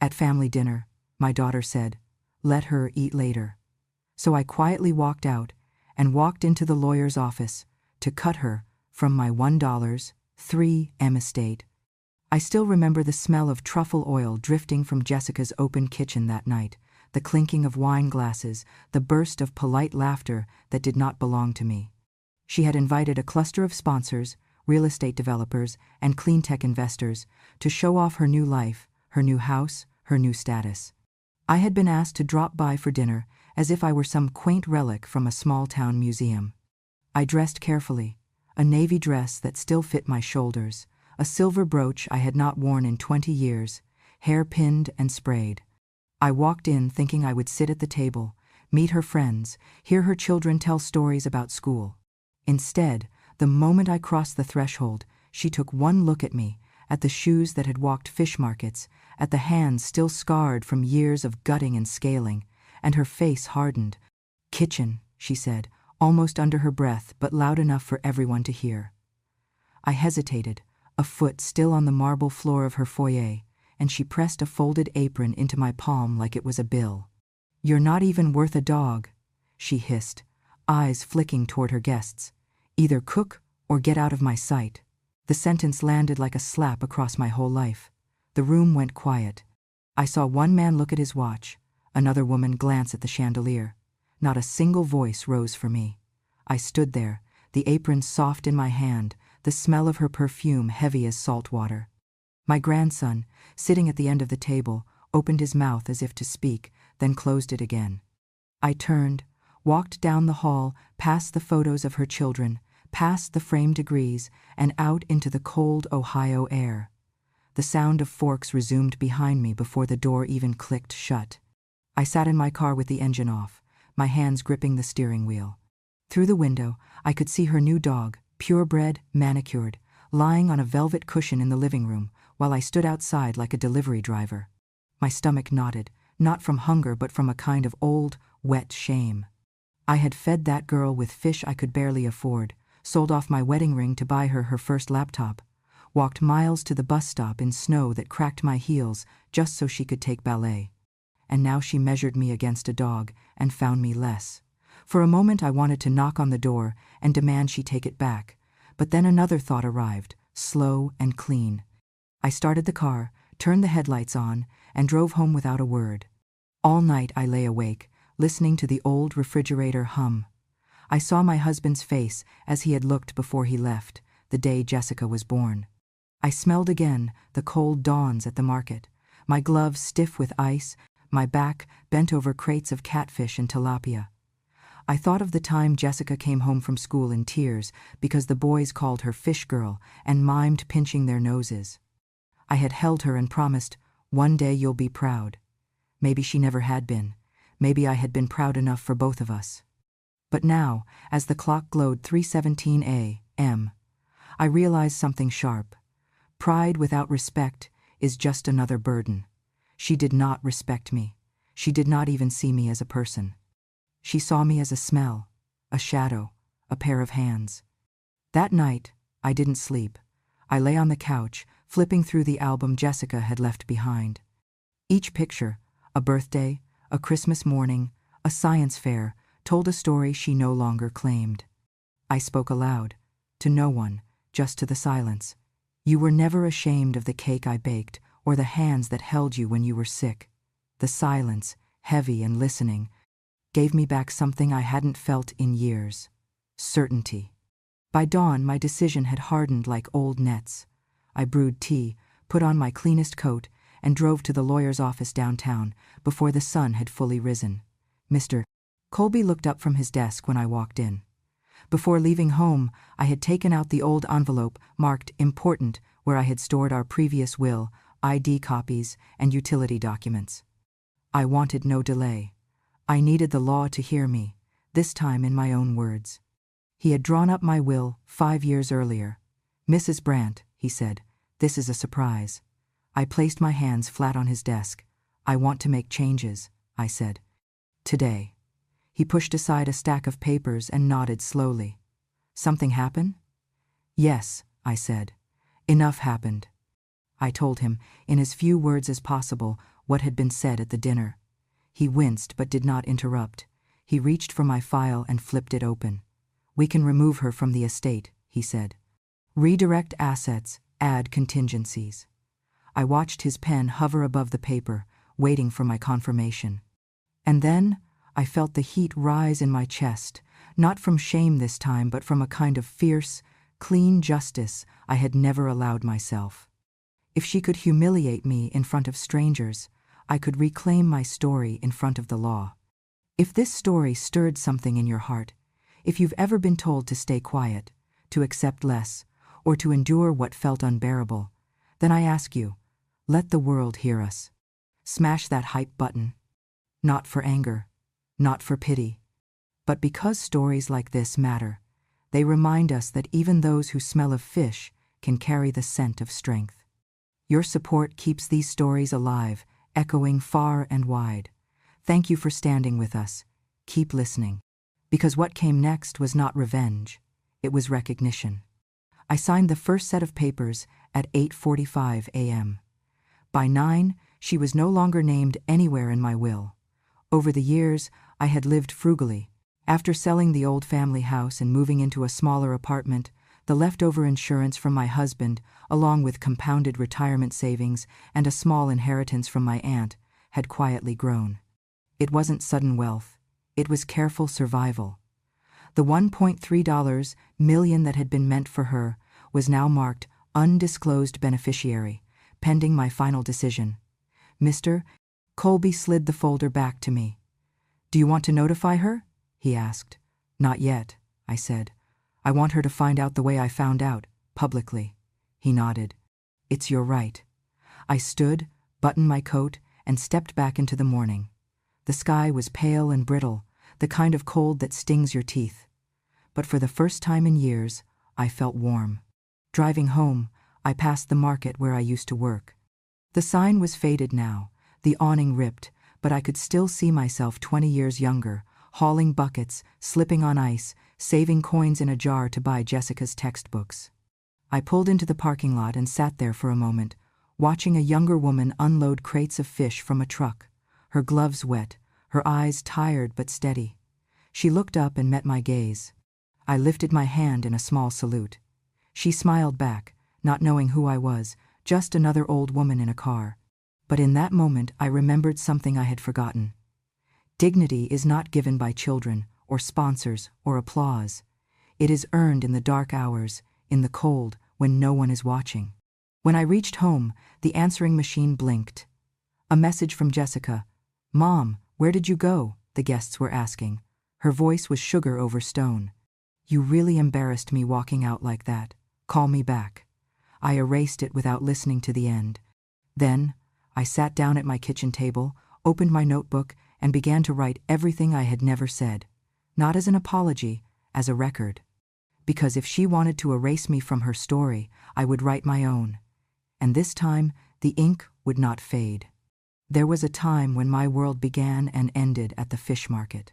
At family dinner, my daughter said, "Let her eat later." So I quietly walked out and walked into the lawyer's office to cut her from my $1.03 estate. I still remember the smell of truffle oil drifting from Jessica's open kitchen that night, the clinking of wine glasses, the burst of polite laughter that did not belong to me. She had invited a cluster of sponsors, real estate developers, and clean tech investors to show off her new life, her new house, her new status. I had been asked to drop by for dinner as if I were some quaint relic from a small-town museum. I dressed carefully, a navy dress that still fit my shoulders, a silver brooch I had not worn in 20 years, hair pinned and sprayed. I walked in thinking I would sit at the table, meet her friends, hear her children tell stories about school. Instead, the moment I crossed the threshold, she took one look at me, at the shoes that had walked fish markets, at the hands still scarred from years of gutting and scaling, and her face hardened. "Kitchen," she said, almost under her breath but loud enough for everyone to hear. I hesitated, a foot still on the marble floor of her foyer, and she pressed a folded apron into my palm like it was a bill. "You're not even worth a dog," she hissed, eyes flicking toward her guests. "Either cook or get out of my sight." The sentence landed like a slap across my whole life. The room went quiet. I saw one man look at his watch, another woman glance at the chandelier. Not a single voice rose for me. I stood there, the apron soft in my hand, the smell of her perfume heavy as salt water. My grandson, sitting at the end of the table, opened his mouth as if to speak, then closed it again. I turned, walked down the hall, past the photos of her children, past the framed degrees, and out into the cold Ohio air. The sound of forks resumed behind me before the door even clicked shut. I sat in my car with the engine off, my hands gripping the steering wheel. Through the window, I could see her new dog, purebred, manicured, lying on a velvet cushion in the living room, while I stood outside like a delivery driver. My stomach knotted, not from hunger but from a kind of old, wet shame. I had fed that girl with fish I could barely afford, sold off my wedding ring to buy her first laptop, walked miles to the bus stop in snow that cracked my heels just so she could take ballet. And now she measured me against a dog and found me less. For a moment I wanted to knock on the door and demand she take it back, but then another thought arrived, slow and clean. I started the car, turned the headlights on, and drove home without a word. All night I lay awake, listening to the old refrigerator hum. I saw my husband's face as he had looked before he left, the day Jessica was born. I smelled again the cold dawns at the market, my gloves stiff with ice, my back bent over crates of catfish and tilapia. I thought of the time Jessica came home from school in tears because the boys called her fish girl and mimed pinching their noses. I had held her and promised, "One day you'll be proud." Maybe she never had been. Maybe I had been proud enough for both of us. But now, as the clock glowed 3:17 a.m., I realized something sharp. Pride without respect is just another burden. She did not respect me. She did not even see me as a person. She saw me as a smell, a shadow, a pair of hands. That night, I didn't sleep. I lay on the couch, flipping through the album Jessica had left behind. Each picture, a birthday, a Christmas morning, a science fair, told a story she no longer claimed. I spoke aloud, to no one, just to the silence. "You were never ashamed of the cake I baked or the hands that held you when you were sick." The silence, heavy and listening, gave me back something I hadn't felt in years: certainty. By dawn, my decision had hardened like old nets. I brewed tea, put on my cleanest coat, and drove to the lawyer's office downtown before the sun had fully risen. "Mr. Colby" looked up from his desk when I walked in. Before leaving home, I had taken out the old envelope marked "Important" where I had stored our previous will, ID copies, and utility documents. I wanted no delay. I needed the law to hear me, this time in my own words. He had drawn up my will 5 years earlier. "Mrs. Brandt," he said, "this is a surprise." I placed my hands flat on his desk. "I want to make changes," I said. "Today." He pushed aside a stack of papers and nodded slowly. "Something happen?" "Yes," I said. "Enough happened." I told him, in as few words as possible, what had been said at the dinner. He winced but did not interrupt. He reached for my file and flipped it open. "We can remove her from the estate," he said. "Redirect assets, add contingencies." I watched his pen hover above the paper, waiting for my confirmation. And then I felt the heat rise in my chest, not from shame this time, but from a kind of fierce, clean justice I had never allowed myself. If she could humiliate me in front of strangers, I could reclaim my story in front of the law. If this story stirred something in your heart, if you've ever been told to stay quiet, to accept less, or to endure what felt unbearable, then I ask you, let the world hear us. Smash that hype button. Not for anger, not for pity, but because stories like this matter. They remind us that even those who smell of fish can carry the scent of strength. Your support keeps these stories alive, echoing far and wide. Thank you for standing with us. Keep listening. Because what came next was not revenge, it was recognition. I signed the first set of papers at 8:45 a.m. By 9, she was no longer named anywhere in my will. Over the years, I had lived frugally. After selling the old family house and moving into a smaller apartment, the leftover insurance from my husband, along with compounded retirement savings and a small inheritance from my aunt, had quietly grown. It wasn't sudden wealth. It was careful survival. The $1.3 million that had been meant for her was now marked undisclosed beneficiary, pending my final decision. Mr. Colby slid the folder back to me. "Do you want to notify her?" he asked. "Not yet," I said. "I want her to find out the way I found out, publicly." He nodded. "It's your right." I stood, buttoned my coat, and stepped back into the morning. The sky was pale and brittle, the kind of cold that stings your teeth. But for the first time in years, I felt warm. Driving home, I passed the market where I used to work. The sign was faded now, the awning ripped, but I could still see myself 20 years younger, hauling buckets, slipping on ice, saving coins in a jar to buy Jessica's textbooks. I pulled into the parking lot and sat there for a moment, watching a younger woman unload crates of fish from a truck, her gloves wet, her eyes tired but steady. She looked up and met my gaze. I lifted my hand in a small salute. She smiled back, not knowing who I was, just another old woman in a car. But in that moment I remembered something I had forgotten. Dignity is not given by children, or sponsors, or applause. It is earned in the dark hours, in the cold, when no one is watching. When I reached home, the answering machine blinked. A message from Jessica. "Mom, where did you go?" the guests were asking. Her voice was sugar over stone. "You really embarrassed me walking out like that. Call me back." I erased it without listening to the end. Then, I sat down at my kitchen table, opened my notebook, and began to write everything I had never said. Not as an apology, as a record. Because if she wanted to erase me from her story, I would write my own. And this time, the ink would not fade. There was a time when my world began and ended at the fish market.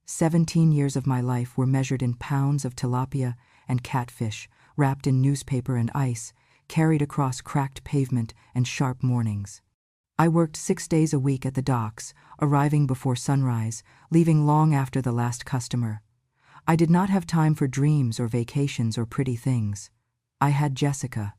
17 years of my life were measured in pounds of tilapia and catfish, wrapped in newspaper and ice, carried across cracked pavement and sharp mornings. I worked 6 days a week at the docks, arriving before sunrise, leaving long after the last customer. I did not have time for dreams or vacations or pretty things. I had Jessica.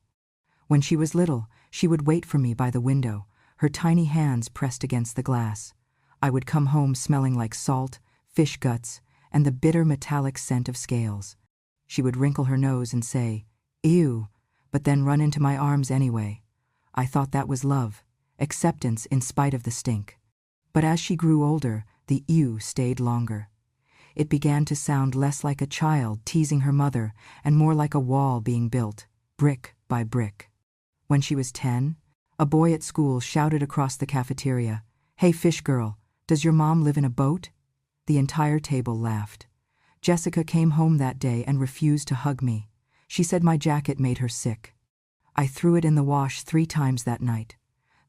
When she was little, she would wait for me by the window, her tiny hands pressed against the glass. I would come home smelling like salt, fish guts, and the bitter metallic scent of scales. She would wrinkle her nose and say, "Ew," but then run into my arms anyway. I thought that was love, acceptance in spite of the stink. But as she grew older, the ew stayed longer. It began to sound less like a child teasing her mother and more like a wall being built, brick by brick. When she was 10, a boy at school shouted across the cafeteria, "Hey, fish girl, does your mom live in a boat?" The entire table laughed. Jessica came home that day and refused to hug me. She said my jacket made her sick. I threw it in the wash 3 times that night.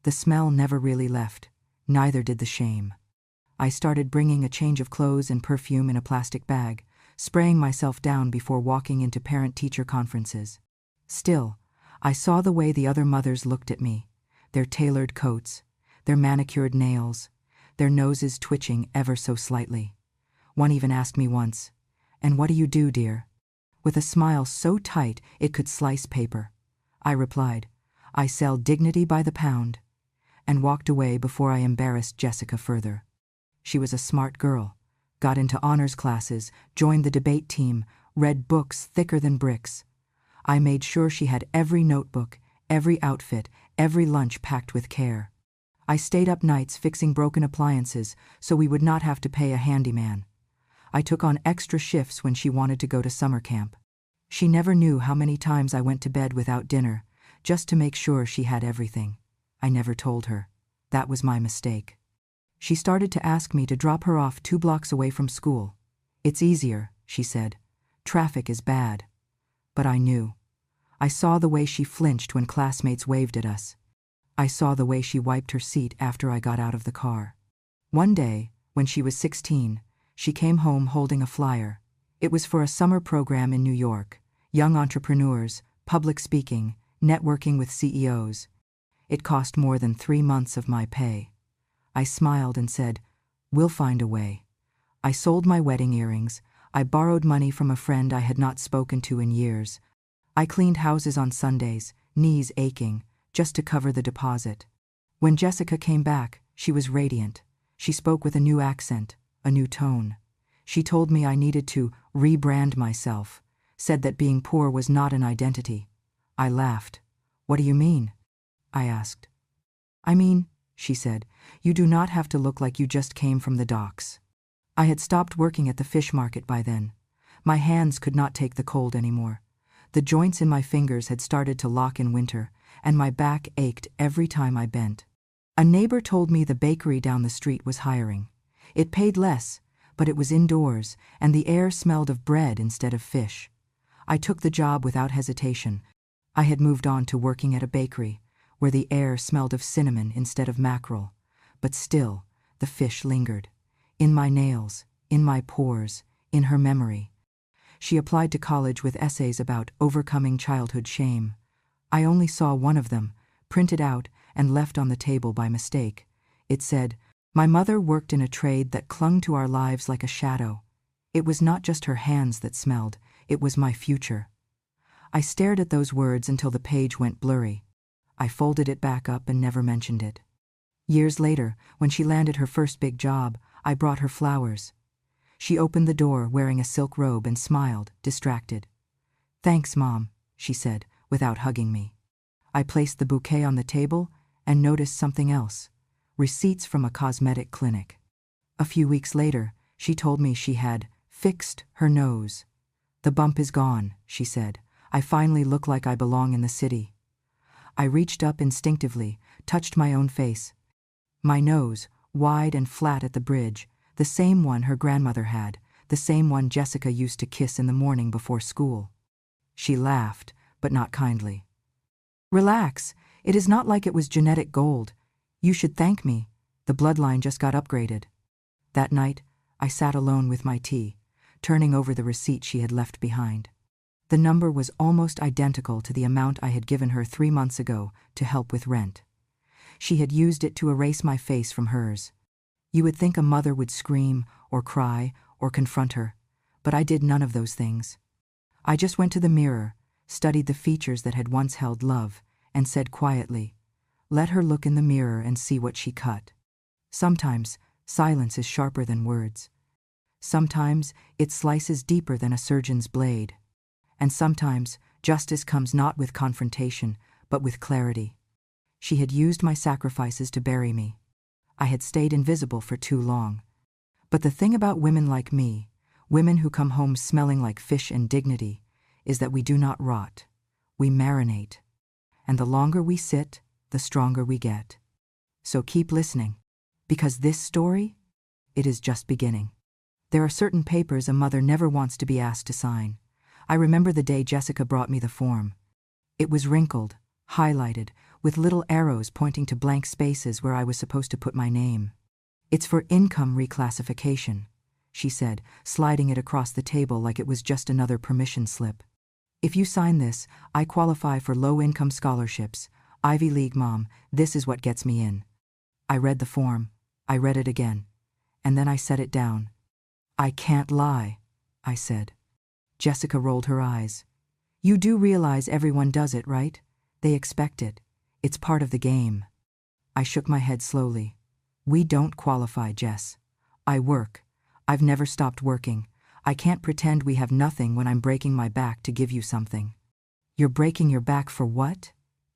The smell never really left. Neither did the shame. I started bringing a change of clothes and perfume in a plastic bag, spraying myself down before walking into parent-teacher conferences. Still, I saw the way the other mothers looked at me, their tailored coats, their manicured nails, their noses twitching ever so slightly. One even asked me once, "And what do you do, dear?" with a smile so tight it could slice paper. I replied, "I sell dignity by the pound," and walked away before I embarrassed Jessica further. She was a smart girl, got into honors classes, joined the debate team, read books thicker than bricks. I made sure she had every notebook, every outfit, every lunch packed with care. I stayed up nights fixing broken appliances so we would not have to pay a handyman. I took on extra shifts when she wanted to go to summer camp. She never knew how many times I went to bed without dinner, just to make sure she had everything. I never told her. That was my mistake. She started to ask me to drop her off 2 blocks away from school. "It's easier," she said. "Traffic is bad." But I knew. I saw the way she flinched when classmates waved at us. I saw the way she wiped her seat after I got out of the car. One day, when she was 16, she came home holding a flyer. It was for a summer program in New York, young entrepreneurs, public speaking, networking with CEOs. It cost more than 3 months of my pay. I smiled and said, "We'll find a way." I sold my wedding earrings. I borrowed money from a friend I had not spoken to in years. I cleaned houses on Sundays, knees aching, just to cover the deposit. When Jessica came back, she was radiant. She spoke with a new accent, a new tone. She told me I needed to rebrand myself, said that being poor was not an identity. I laughed. "What do you mean?" I asked. "I mean," she said, "you do not have to look like you just came from the docks." I had stopped working at the fish market by then. My hands could not take the cold anymore. The joints in my fingers had started to lock in winter, and my back ached every time I bent. A neighbor told me the bakery down the street was hiring. It paid less, but it was indoors, and the air smelled of bread instead of fish. I took the job without hesitation. I had moved on to working at a bakery, where the air smelled of cinnamon instead of mackerel, but still, the fish lingered. In my nails, in my pores, in her memory. She applied to college with essays about overcoming childhood shame. I only saw one of them, printed out and left on the table by mistake. It said, "My mother worked in a trade that clung to our lives like a shadow." It was not just her hands that smelled, it was my future. I stared at those words until the page went blurry. I folded it back up and never mentioned it. Years later, when she landed her first big job, I brought her flowers. She opened the door wearing a silk robe and smiled, distracted. "Thanks, Mom," she said, without hugging me. I placed the bouquet on the table and noticed something else: receipts from a cosmetic clinic. A few weeks later, she told me she had fixed her nose. "The bump is gone," she said. "I finally look like I belong in the city." I reached up instinctively, touched my own face. My nose, wide and flat at the bridge, the same one her grandmother had, the same one Jessica used to kiss in the morning before school. She laughed, but not kindly. "Relax, it is not like it was genetic gold. You should thank me. The bloodline just got upgraded." That night, I sat alone with my tea, turning over the receipt she had left behind. The number was almost identical to the amount I had given her 3 months ago to help with rent. She had used it to erase my face from hers. You would think a mother would scream, or cry, or confront her, but I did none of those things. I just went to the mirror, studied the features that had once held love, and said quietly, "Let her look in the mirror and see what she cut." Sometimes, silence is sharper than words. Sometimes, it slices deeper than a surgeon's blade. And sometimes, justice comes not with confrontation, but with clarity. She had used my sacrifices to bury me. I had stayed invisible for too long. But the thing about women like me, women who come home smelling like fish and dignity, is that we do not rot. We marinate. And the longer we sit, the stronger we get. So keep listening, because this story, it is just beginning. There are certain papers a mother never wants to be asked to sign. I remember the day Jessica brought me the form. It was wrinkled, highlighted, with little arrows pointing to blank spaces where I was supposed to put my name. "It's for income reclassification," she said, sliding it across the table like it was just another permission slip. "If you sign this, I qualify for low-income scholarships. Ivy League mom, this is what gets me in." I read the form. I read it again. And then I set it down. I can't lie, I said. Jessica rolled her eyes. You do realize everyone does it, right? They expect it. It's part of the game. I shook my head slowly. We don't qualify, Jess. I work. I've never stopped working. I can't pretend we have nothing when I'm breaking my back to give you something. You're breaking your back for what?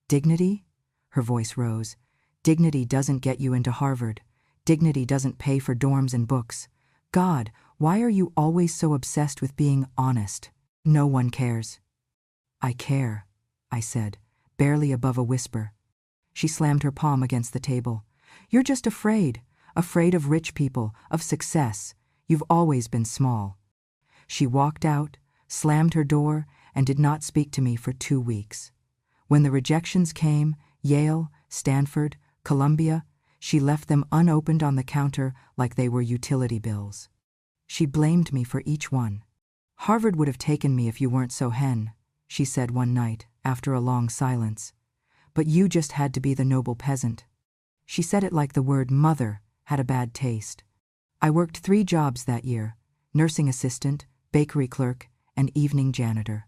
Dignity? Her voice rose. Dignity doesn't get you into Harvard. Dignity doesn't pay for dorms and books. God, why are you always so obsessed with being honest? No one cares. I care, I said, barely above a whisper. She slammed her palm against the table. You're just afraid of rich people, of success. You've always been small. She walked out, slammed her door, and did not speak to me for 2 weeks. When the rejections came, Yale, Stanford, Columbia, she left them unopened on the counter like they were utility bills. She blamed me for each one. Harvard would have taken me if you weren't so hen, she said one night, after a long silence. But you just had to be the noble peasant. She said it like the word mother had a bad taste. I worked 3 jobs that year: nursing assistant, bakery clerk, and evening janitor.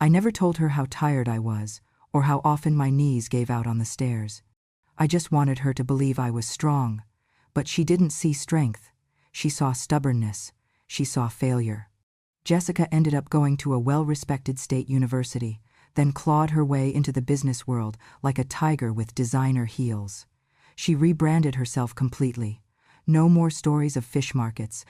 I never told her how tired I was, or how often my knees gave out on the stairs. I just wanted her to believe I was strong, but she didn't see strength. She saw stubbornness. She saw failure. Jessica ended up going to a well-respected state university, then clawed her way into the business world like a tiger with designer heels. She rebranded herself completely. No more stories of fish markets.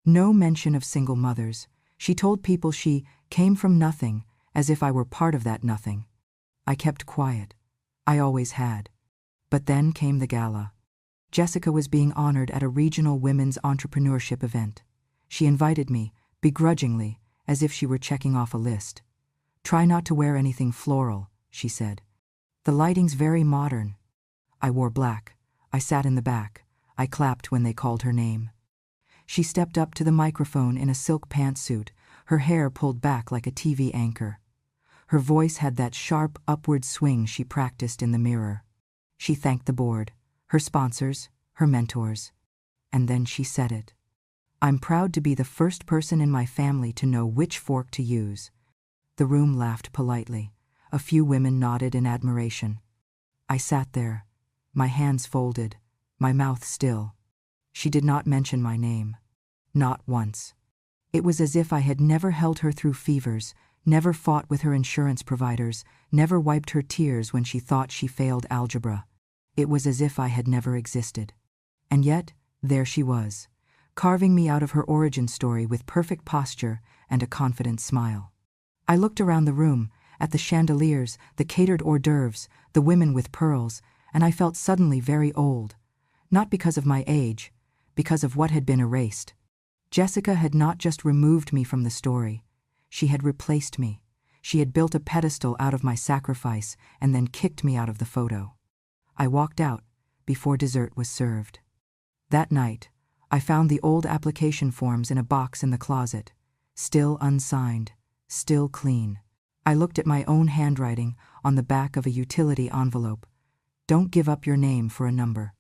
No mention of single mothers. She told people she came from nothing, as if I were part of that nothing. I kept quiet. I always had. But then came the gala. Jessica was being honored at a regional women's entrepreneurship event. She invited me, begrudgingly, as if she were checking off a list. Try not to wear anything floral, she said. The lighting's very modern. I wore black. I sat in the back. I clapped when they called her name. She stepped up to the microphone in a silk pantsuit, her hair pulled back like a TV anchor. Her voice had that sharp upward swing she practiced in the mirror. She thanked the board, her sponsors, her mentors. And then she said it. I'm proud to be the first person in my family to know which fork to use. The room laughed politely. A few women nodded in admiration. I sat there, my hands folded, my mouth still. She did not mention my name. Not once. It was as if I had never held her through fevers, never fought with her insurance providers, never wiped her tears when she thought she failed algebra. It was as if I had never existed. And yet, there she was, carving me out of her origin story with perfect posture and a confident smile. I looked around the room, at the chandeliers, the catered hors d'oeuvres, the women with pearls, and I felt suddenly very old. Not because of my age, because of what had been erased. Jessica had not just removed me from the story. She had replaced me. She had built a pedestal out of my sacrifice and then kicked me out of the photo. I walked out before dessert was served. That night, I found the old application forms in a box in the closet, still unsigned, still clean. I looked at my own handwriting on the back of a utility envelope. Don't give up your name for a number.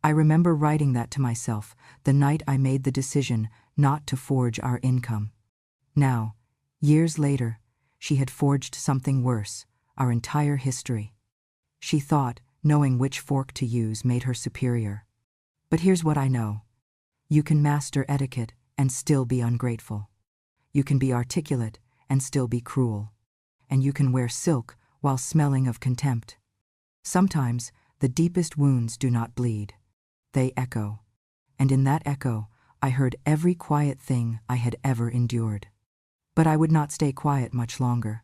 I remember writing that to myself the night I made the decision not to forge our income. Now, years later, she had forged something worse, our entire history. She thought knowing which fork to use made her superior. But here's what I know. You can master etiquette and still be ungrateful. You can be articulate and still be cruel. And you can wear silk while smelling of contempt. Sometimes, the deepest wounds do not bleed. They echo. And in that echo, I heard every quiet thing I had ever endured. But I would not stay quiet much longer.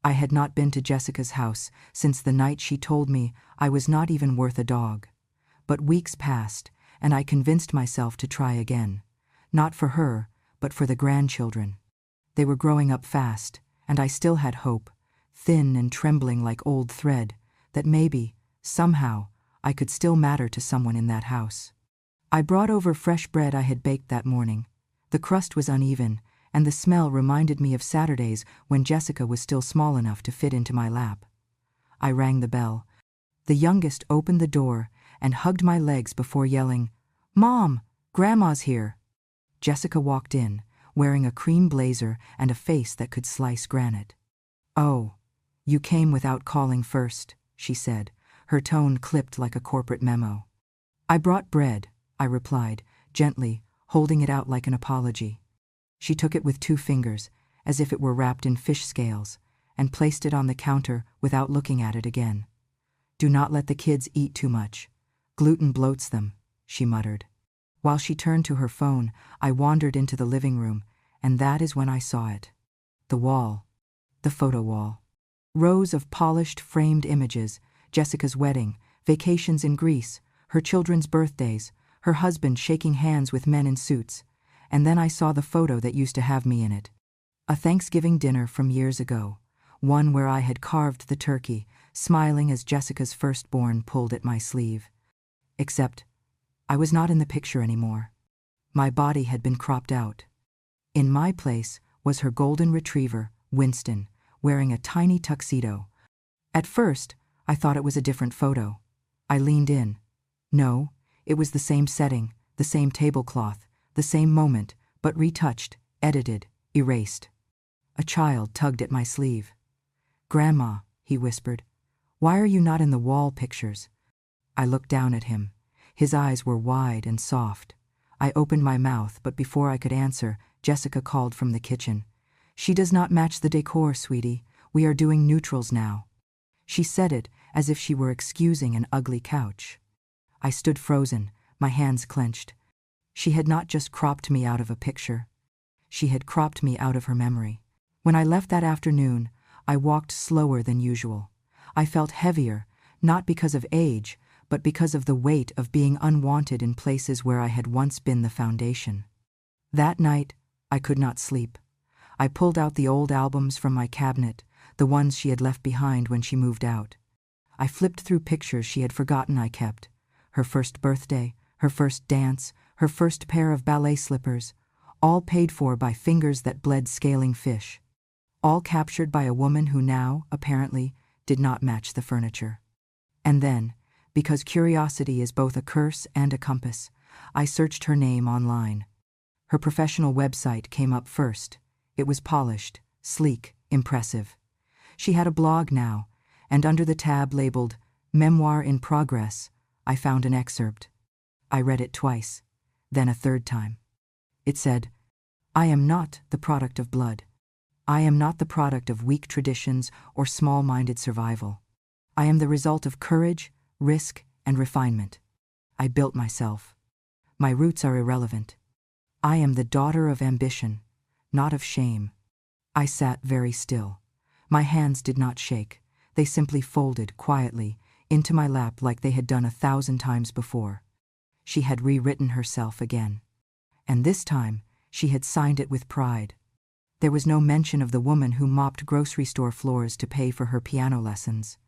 I had not been to Jessica's house since the night she told me I was not even worth a dog. But weeks passed, and I convinced myself to try again. Not for her, but for the grandchildren. They were growing up fast, and I still had hope, thin and trembling like old thread, that maybe, somehow, I could still matter to someone in that house. I brought over fresh bread I had baked that morning. The crust was uneven, and the smell reminded me of Saturdays when Jessica was still small enough to fit into my lap. I rang the bell. The youngest opened the door, and hugged my legs before yelling, "Mom, Grandma's here." Jessica walked in, wearing a cream blazer and a face that could slice granite. "Oh, you came without calling first," she said, her tone clipped like a corporate memo. "I brought bread," I replied, gently, holding it out like an apology. She took it with 2 fingers, as if it were wrapped in fish scales, and placed it on the counter without looking at it again. "Do not let the kids eat too much. Gluten bloats them," she muttered. While she turned to her phone, I wandered into the living room, and that is when I saw it. The wall. The photo wall. Rows of polished, framed images: Jessica's wedding, vacations in Greece, her children's birthdays, her husband shaking hands with men in suits. And then I saw the photo that used to have me in it. A Thanksgiving dinner from years ago, one where I had carved the turkey, smiling as Jessica's firstborn pulled at my sleeve. Except, I was not in the picture anymore. My body had been cropped out. In my place was her golden retriever, Winston, wearing a tiny tuxedo. At first, I thought it was a different photo. I leaned in. No, it was the same setting, the same tablecloth, the same moment, but retouched, edited, erased. A child tugged at my sleeve. "Grandma," he whispered, "why are you not in the wall pictures?" I looked down at him. His eyes were wide and soft. I opened my mouth, but before I could answer, Jessica called from the kitchen. "She does not match the decor, sweetie. We are doing neutrals now." She said it as if she were excusing an ugly couch. I stood frozen, my hands clenched. She had not just cropped me out of a picture. She had cropped me out of her memory. When I left that afternoon, I walked slower than usual. I felt heavier, not because of age, but because of the weight of being unwanted in places where I had once been the foundation. That night, I could not sleep. I pulled out the old albums from my cabinet, the ones she had left behind when she moved out. I flipped through pictures she had forgotten I kept. Her first birthday, her first dance, her first pair of ballet slippers, all paid for by fingers that bled scaling fish. All captured by a woman who now, apparently, did not match the furniture. And then, because curiosity is both a curse and a compass, I searched her name online. Her professional website came up first. It was polished, sleek, impressive. She had a blog now, and under the tab labeled "Memoir in Progress," I found an excerpt. I read it twice, then a third time. It said, "I am not the product of blood. I am not the product of weak traditions or small-minded survival. I am the result of courage, risk, and refinement. I built myself. My roots are irrelevant. I am the daughter of ambition, not of shame." I sat very still. My hands did not shake. They simply folded quietly into my lap like they had done 1,000 times before. She had rewritten herself again. And this time, she had signed it with pride. There was no mention of the woman who mopped grocery store floors to pay for her piano lessons.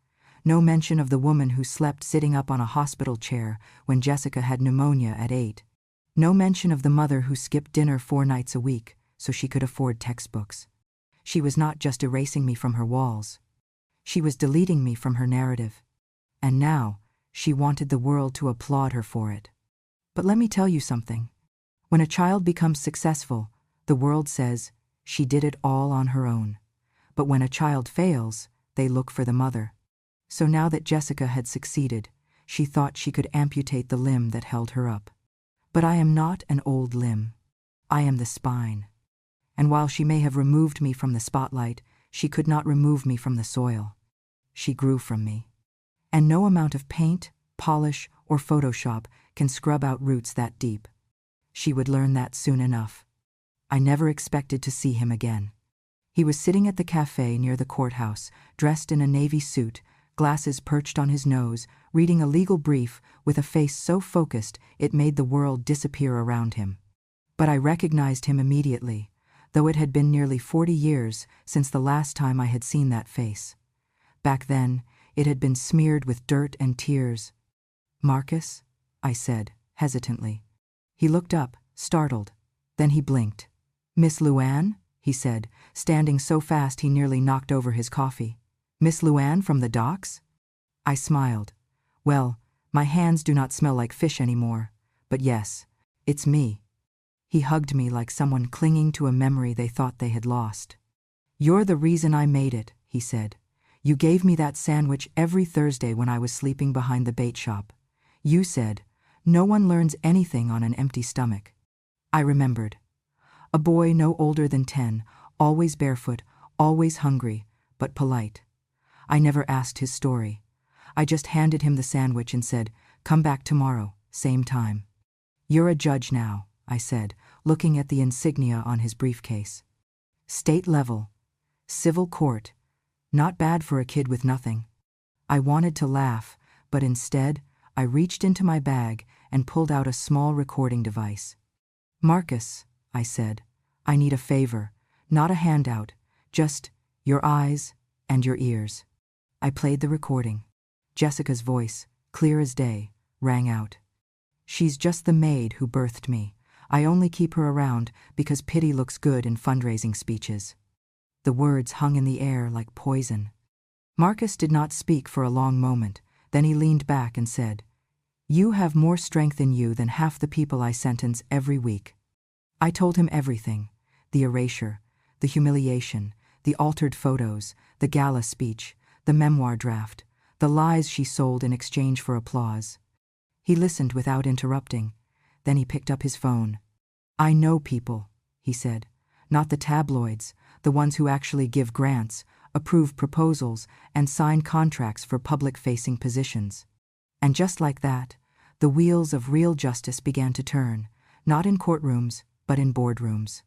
No mention of the woman who slept sitting up on a hospital chair when Jessica had pneumonia at 8. No mention of the mother who skipped dinner 4 nights a week so she could afford textbooks. She was not just erasing me from her walls. She was deleting me from her narrative. And now, she wanted the world to applaud her for it. But let me tell you something. When a child becomes successful, the world says, she did it all on her own. But when a child fails, they look for the mother. So now that Jessica had succeeded, she thought she could amputate the limb that held her up. But I am not an old limb. I am the spine. And while she may have removed me from the spotlight, she could not remove me from the soil. She grew from me. And no amount of paint, polish, or Photoshop can scrub out roots that deep. She would learn that soon enough. I never expected to see him again. He was sitting at the cafe near the courthouse, dressed in a navy suit, glasses perched on his nose, reading a legal brief with a face so focused it made the world disappear around him. But I recognized him immediately, though it had been nearly 40 years since the last time I had seen that face. Back then, it had been smeared with dirt and tears. "Marcus?" I said, hesitantly. He looked up, startled. Then he blinked. "Miss Luann?" he said, standing so fast he nearly knocked over his coffee. "Miss Luann from the docks?" I smiled. "Well, My hands do not smell like fish anymore, but yes, it's me. He hugged me like someone clinging to a memory they thought they had lost. You're the reason I made it, he said. You gave me that sandwich every Thursday when I was sleeping behind the bait shop. You said, no one learns anything on an empty stomach. I remembered. A boy no older than 10, always barefoot, always hungry, but polite. I never asked his story. I just handed him the sandwich and said, come back tomorrow, same time. You're a judge now, I said, looking at the insignia on his briefcase. State level. Civil court. Not bad for a kid with nothing. I wanted to laugh, but instead, I reached into my bag and pulled out a small recording device. Marcus, I said, I need a favor, not a handout, just your eyes and your ears. I played the recording. Jessica's voice, clear as day, rang out. She's just the maid who birthed me. I only keep her around because pity looks good in fundraising speeches. The words hung in the air like poison. Marcus did not speak for a long moment, then he leaned back and said, You have more strength in you than half the people I sentence every week. I told him everything, the erasure, the humiliation, the altered photos, the gala speech, the memoir draft, the lies she sold in exchange for applause. He listened without interrupting. Then he picked up his phone. I know people, he said, not the tabloids, the ones who actually give grants, approve proposals, and sign contracts for public-facing positions. And just like that, the wheels of real justice began to turn, not in courtrooms, but in boardrooms.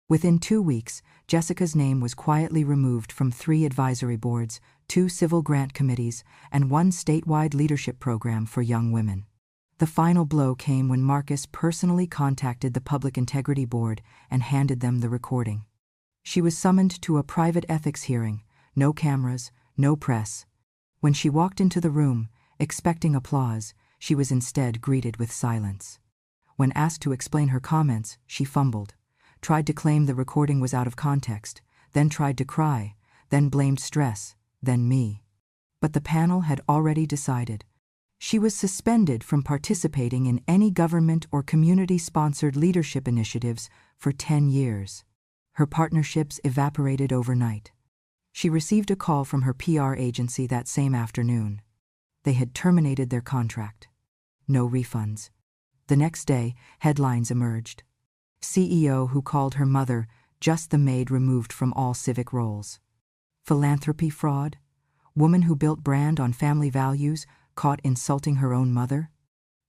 Within 2 weeks, Jessica's name was quietly removed from 3 advisory boards, 2 civil grant committees, and 1 statewide leadership program for young women. The final blow came when Marcus personally contacted the Public Integrity Board and handed them the recording. She was summoned to a private ethics hearing, no cameras, no press. When she walked into the room, expecting applause, she was instead greeted with silence. When asked to explain her comments, she fumbled, tried to claim the recording was out of context, then tried to cry, then blamed stress, then me. But the panel had already decided. She was suspended from participating in any government or community-sponsored leadership initiatives for 10 years. Her partnerships evaporated overnight. She received a call from her PR agency that same afternoon. They had terminated their contract. No refunds. The next day, headlines emerged. CEO who called her mother just the maid removed from all civic roles. Philanthropy fraud? Woman who built brand on family values caught insulting her own mother?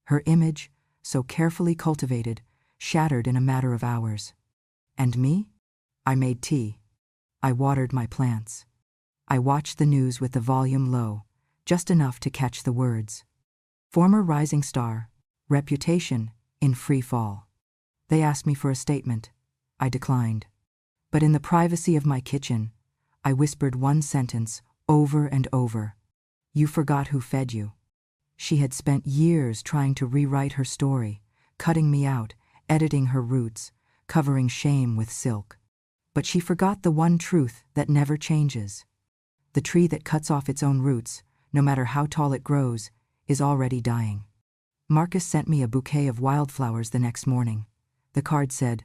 Her image, so carefully cultivated, shattered in a matter of hours. And me? I made tea. I watered my plants. I watched the news with the volume low, just enough to catch the words. Former rising star, reputation in free fall. They asked me for a statement. I declined. But in the privacy of my kitchen, I whispered one sentence over and over. You forgot who fed you. She had spent years trying to rewrite her story, cutting me out, editing her roots, covering shame with silk. But she forgot the one truth that never changes. The tree that cuts off its own roots, no matter how tall it grows, is already dying. Marcus sent me a bouquet of wildflowers the next morning. The card said,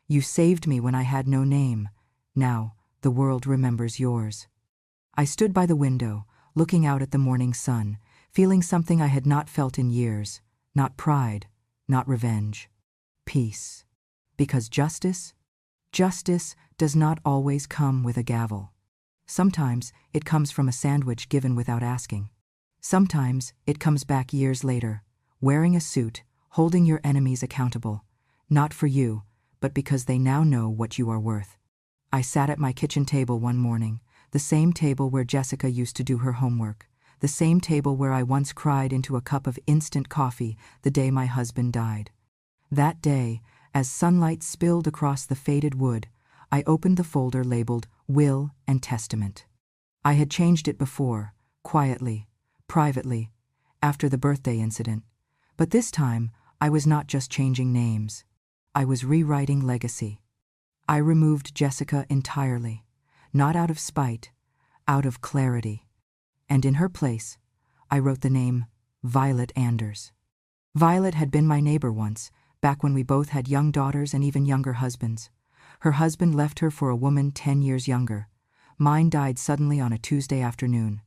You saved me when I had no name. Now, the world remembers yours. I stood by the window, looking out at the morning sun, feeling something I had not felt in years, not pride, not revenge. Peace. Because justice does not always come with a gavel. Sometimes it comes from a sandwich given without asking. Sometimes it comes back years later, wearing a suit, holding your enemies accountable, not for you, but because they now know what you are worth. I sat at my kitchen table one morning, the same table where Jessica used to do her homework, the same table where I once cried into a cup of instant coffee the day my husband died. That day, as sunlight spilled across the faded wood, I opened the folder labeled Will and Testament. I had changed it before, quietly, privately, after the birthday incident. But this time, I was not just changing names. I was rewriting legacy. I removed Jessica entirely, not out of spite, out of clarity. And in her place, I wrote the name Violet Anders. Violet had been my neighbor once, back when we both had young daughters and even younger husbands. Her husband left her for a woman 10 years younger. Mine died suddenly on a Tuesday afternoon.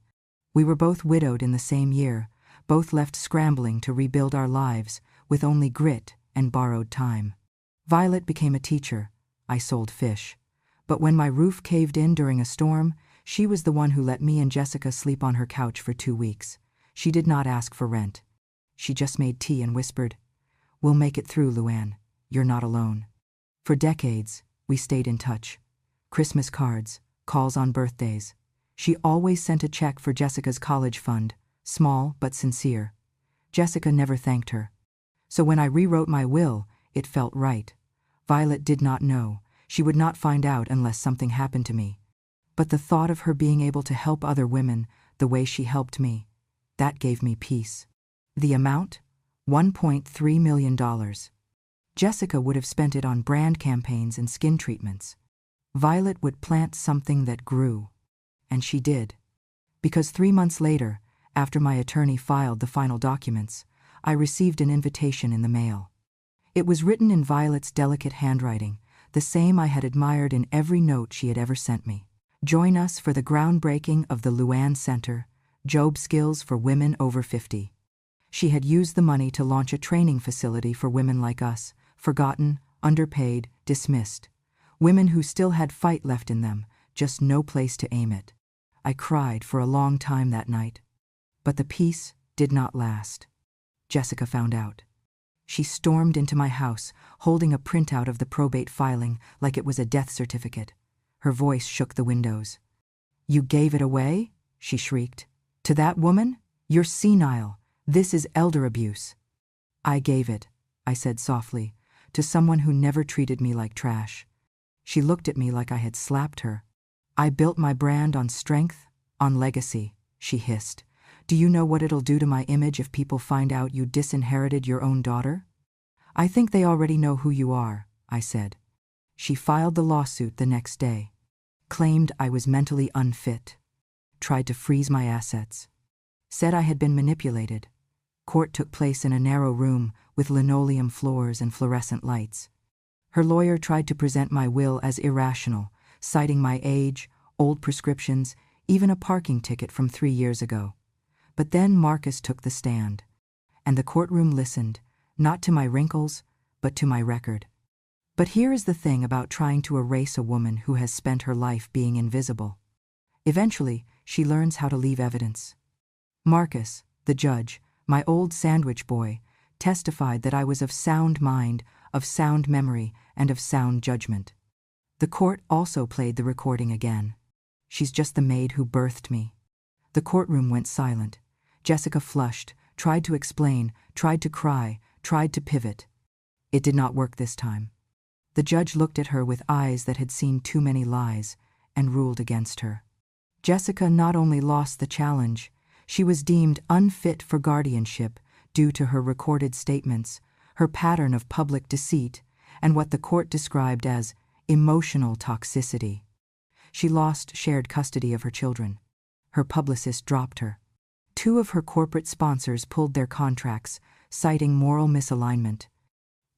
We were both widowed in the same year, both left scrambling to rebuild our lives, with only grit and borrowed time. Violet became a teacher. I sold fish. But when my roof caved in during a storm, she was the one who let me and Jessica sleep on her couch for 2 weeks. She did not ask for rent. She just made tea and whispered, "We'll make it through, Luann. You're not alone." For decades, we stayed in touch. Christmas cards, calls on birthdays. She always sent a check for Jessica's college fund, small but sincere. Jessica never thanked her. So when I rewrote my will, it felt right. Violet did not know. She would not find out unless something happened to me. But the thought of her being able to help other women the way she helped me, that gave me peace. The amount? $1.3 million. Jessica would have spent it on brand campaigns and skin treatments. Violet would plant something that grew. And she did. Because 3 months later, after my attorney filed the final documents, I received an invitation in the mail. It was written in Violet's delicate handwriting, the same I had admired in every note she had ever sent me. Join us for the groundbreaking of the Luann Center, Job Skills for Women Over 50. She had used the money to launch a training facility for women like us, forgotten, underpaid, dismissed. Women who still had fight left in them, just no place to aim it. I cried for a long time that night. But the peace did not last. Jessica found out. She stormed into my house, holding a printout of the probate filing like it was a death certificate. Her voice shook the windows. "You gave it away?" she shrieked. "To that woman? You're senile. This is elder abuse." "I gave it," I said softly, "to someone who never treated me like trash." She looked at me like I had slapped her. "I built my brand on strength, on legacy," she hissed. "Do you know what it'll do to my image if people find out you disinherited your own daughter?" "I think they already know who you are," I said. She filed the lawsuit the next day. Claimed I was mentally unfit. Tried to freeze my assets. Said I had been manipulated. Court took place in a narrow room with linoleum floors and fluorescent lights. Her lawyer tried to present my will as irrational, citing my age, old prescriptions, even a parking ticket from 3 years ago. But then Marcus took the stand, and the courtroom listened, not to my wrinkles, but to my record. But here is the thing about trying to erase a woman who has spent her life being invisible. Eventually, she learns how to leave evidence. Marcus, the judge, my old sandwich boy, testified that I was of sound mind, of sound memory, and of sound judgment. The court also played the recording again. "She's just the maid who birthed me." The courtroom went silent. Jessica flushed, tried to explain, tried to cry, tried to pivot. It did not work this time. The judge looked at her with eyes that had seen too many lies and ruled against her. Jessica not only lost the challenge, she was deemed unfit for guardianship due to her recorded statements, her pattern of public deceit, and what the court described as emotional toxicity. She lost shared custody of her children. Her publicist dropped her. 2 of her corporate sponsors pulled their contracts, citing moral misalignment.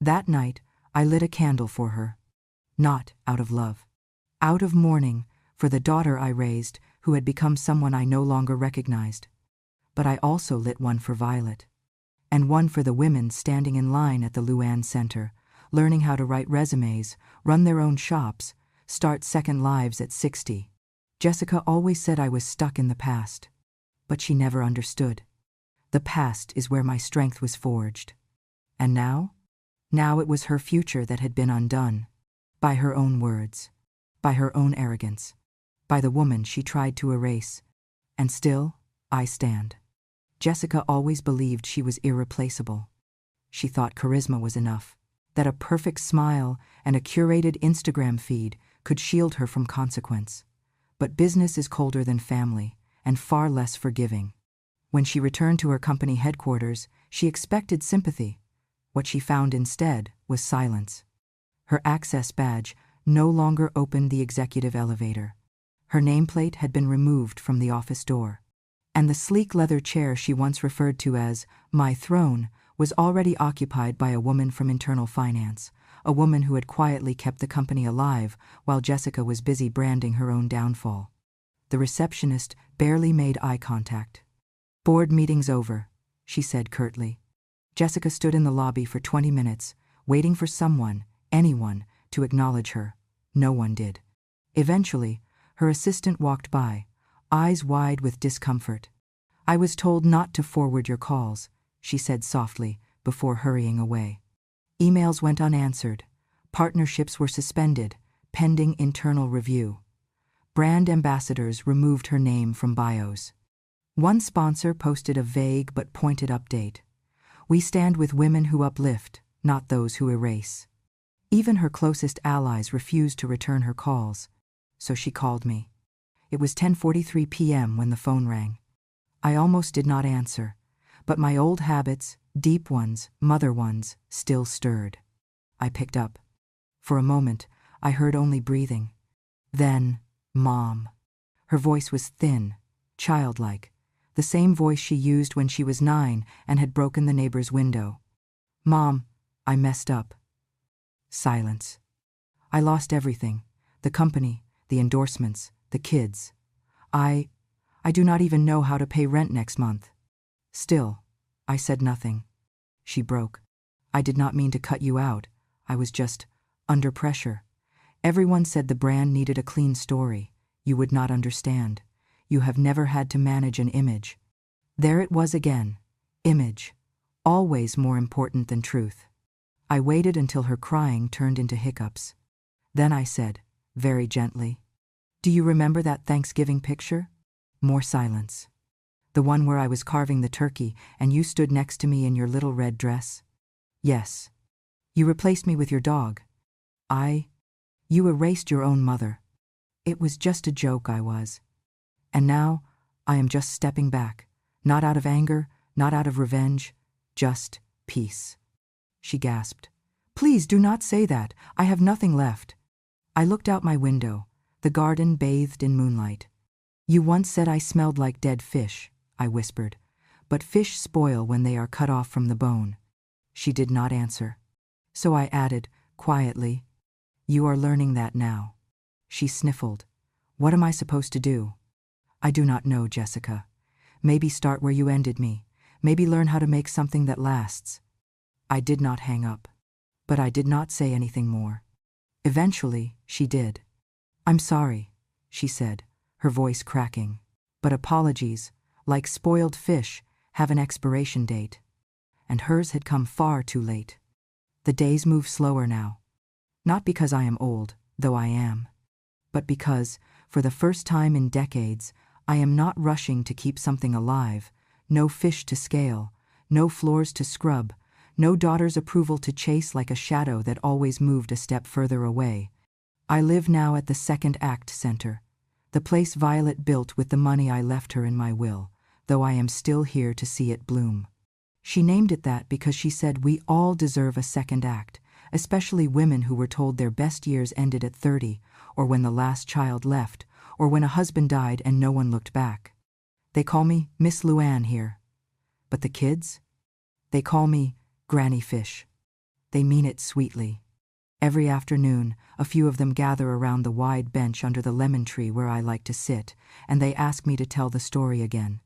That night, I lit a candle for her. Not out of love. Out of mourning for the daughter I raised who had become someone I no longer recognized. But I also lit one for Violet. And one for the women standing in line at the Luann Center, learning how to write resumes, run their own shops, start second lives at 60. Jessica always said I was stuck in the past. But she never understood. The past is where my strength was forged. And now? Now it was her future that had been undone. By her own words. By her own arrogance. By the woman she tried to erase. And still, I stand. Jessica always believed she was irreplaceable. She thought charisma was enough, that a perfect smile and a curated Instagram feed could shield her from consequence. But business is colder than family, and far less forgiving. When she returned to her company headquarters, she expected sympathy. What she found instead was silence. Her access badge no longer opened the executive elevator. Her nameplate had been removed from the office door. and the sleek leather chair she once referred to as my throne was already occupied by a woman from internal finance, a woman who had quietly kept the company alive while Jessica was busy branding her own downfall. The receptionist barely made eye contact. "Board meeting's over," she said curtly. Jessica stood in the lobby for 20 minutes, waiting for someone, anyone, to acknowledge her. No one did. Eventually, her assistant walked by, eyes wide with discomfort. "I was told not to forward your calls," she said softly before hurrying away. Emails went unanswered. Partnerships were suspended, pending internal review. Brand ambassadors removed her name from bios. One sponsor posted a vague but pointed update. "We stand with women who uplift, not those who erase." Even her closest allies refused to return her calls, so she called me. It was 10:43 p.m. when the phone rang. I almost did not answer, but my old habits, deep ones, mother ones, still stirred. I picked up. For a moment, I heard only breathing. Then, "Mom." Her voice was thin, childlike, the same voice she used when she was 9 and had broken the neighbor's window. "Mom, I messed up." Silence. "I lost everything. The company, the endorsements, the kids. I do not even know how to pay rent next month." Still, I said nothing. She broke. "I did not mean to cut you out. I was just under pressure. Everyone said the brand needed a clean story. You would not understand. You have never had to manage an image." There it was again. Image. Always more important than truth. I waited until her crying turned into hiccups. Then I said, very gently, "Do you remember that Thanksgiving picture?" More silence. "The one where I was carving the turkey and you stood next to me in your little red dress?" "Yes." "You replaced me with your dog." You erased your own mother." "It was just a joke, I was. And now, I am just stepping back, not out of anger, not out of revenge, just peace." She gasped. "Please do not say that. I have nothing left." I looked out my window, the garden bathed in moonlight. "You once said I smelled like dead fish," I whispered, "but fish spoil when they are cut off from the bone." She did not answer. So I added, quietly, "You are learning that now." She sniffled. "What am I supposed to do?" "I do not know, Jessica. Maybe start where you ended me. Maybe learn how to make something that lasts." I did not hang up. But I did not say anything more. Eventually, she did. "I'm sorry," she said, her voice cracking. "But apologies, like spoiled fish, have an expiration date." And hers had come far too late. The days move slower now. Not because I am old, though I am, but because, for the first time in decades, I am not rushing to keep something alive, no fish to scale, no floors to scrub, no daughter's approval to chase like a shadow that always moved a step further away. I live now at the Second Act Center, the place Violet built with the money I left her in my will, though I am still here to see it bloom. She named it that because she said we all deserve a second act, especially women who were told their best years ended at 30, or when the last child left, or when a husband died and no one looked back. They call me Miss Luann here. But the kids? They call me Granny Fish. They mean it sweetly. Every afternoon, a few of them gather around the wide bench under the lemon tree where I like to sit, and they ask me to tell the story again.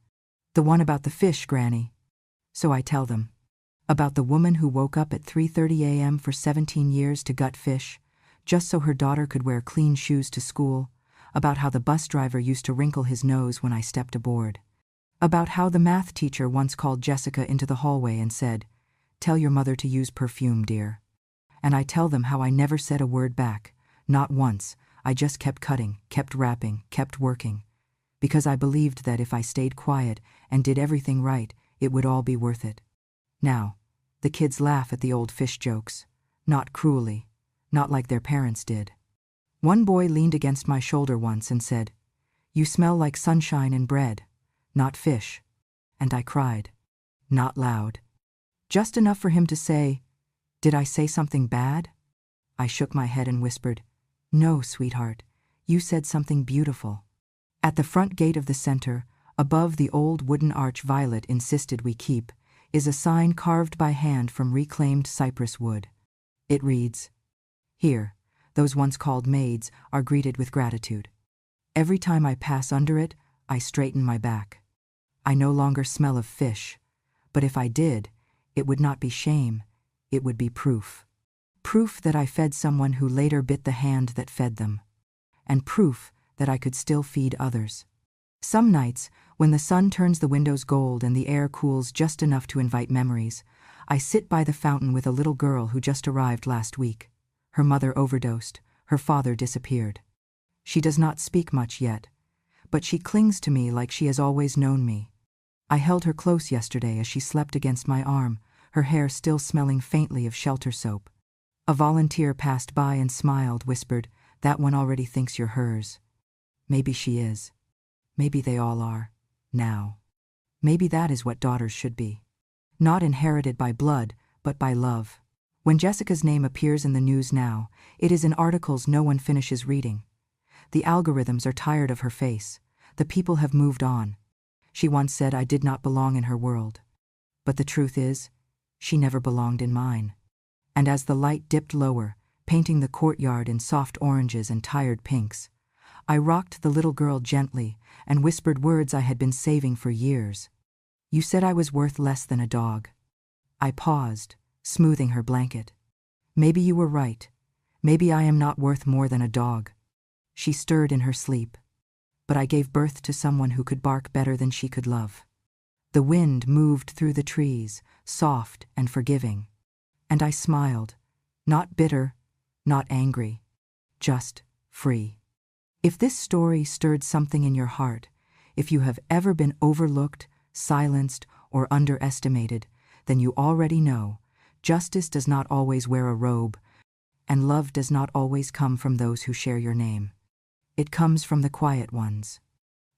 "The one about the fish, Granny." So I tell them. About the woman who woke up at 3:30 a.m. for 17 years to gut fish, just so her daughter could wear clean shoes to school. About how the bus driver used to wrinkle his nose when I stepped aboard. About how the math teacher once called Jessica into the hallway and said, "Tell your mother to use perfume, dear." And I tell them how I never said a word back, not once. I just kept cutting, kept wrapping, kept working. Because I believed that if I stayed quiet and did everything right, it would all be worth it. Now, the kids laugh at the old fish jokes. Not cruelly, not like their parents did. One boy leaned against my shoulder once and said, "You smell like sunshine and bread, not fish." And I cried. Not loud. Just enough for him to say, "Did I say something bad?" I shook my head and whispered, "No, sweetheart, you said something beautiful." At the front gate of the center, Above the old wooden arch Violet insisted we keep is a sign carved by hand from reclaimed cypress wood. It reads, "Here, those once called maids are greeted with gratitude. Every time I pass under it, I straighten my back. I no longer smell of fish, but if I did, it would not be shame, it would be proof. Proof that I fed someone who later bit the hand that fed them. And proof that I could still feed others." Some nights, when the sun turns the windows gold and the air cools just enough to invite memories, I sit by the fountain with a little girl who just arrived last week. Her mother overdosed, her father disappeared. She does not speak much yet, but she clings to me like she has always known me. I held her close yesterday as she slept against my arm, her hair still smelling faintly of shelter soap. A volunteer passed by and smiled, whispered, "That one already thinks you're hers." Maybe she is. Maybe they all are, now. Maybe that is what daughters should be. Not inherited by blood, but by love. When Jessica's name appears in the news now, it is in articles no one finishes reading. The algorithms are tired of her face. The people have moved on. She once said I did not belong in her world. But the truth is, she never belonged in mine. And as the light dipped lower, painting the courtyard in soft oranges and tired pinks, I rocked the little girl gently and whispered words I had been saving for years. "You said I was worth less than a dog." I paused, smoothing her blanket. "Maybe you were right. Maybe I am not worth more than a dog." She stirred in her sleep. But I gave birth to someone who could bark better than she could love. The wind moved through the trees, soft and forgiving. And I smiled, not bitter, not angry, just free. If this story stirred something in your heart, if you have ever been overlooked, silenced, or underestimated, then you already know justice does not always wear a robe, and love does not always come from those who share your name. It comes from the quiet ones,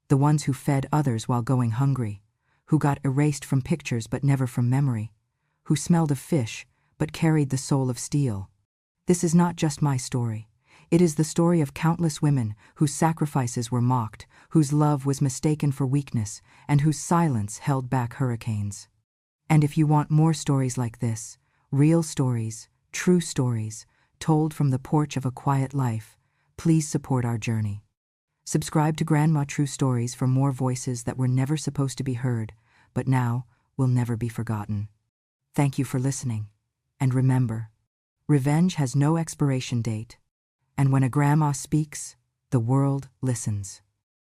the ones who fed others while going hungry, who got erased from pictures but never from memory, who smelled of fish but carried the soul of steel. This is not just my story. It is the story of countless women whose sacrifices were mocked, whose love was mistaken for weakness, and whose silence held back hurricanes. And if you want more stories like this, real stories, true stories, told from the porch of a quiet life, please support our journey. Subscribe to Grandma True Stories for more voices that were never supposed to be heard, but now will never be forgotten. Thank you for listening. And remember, revenge has no expiration date. And when a grandma speaks, the world listens.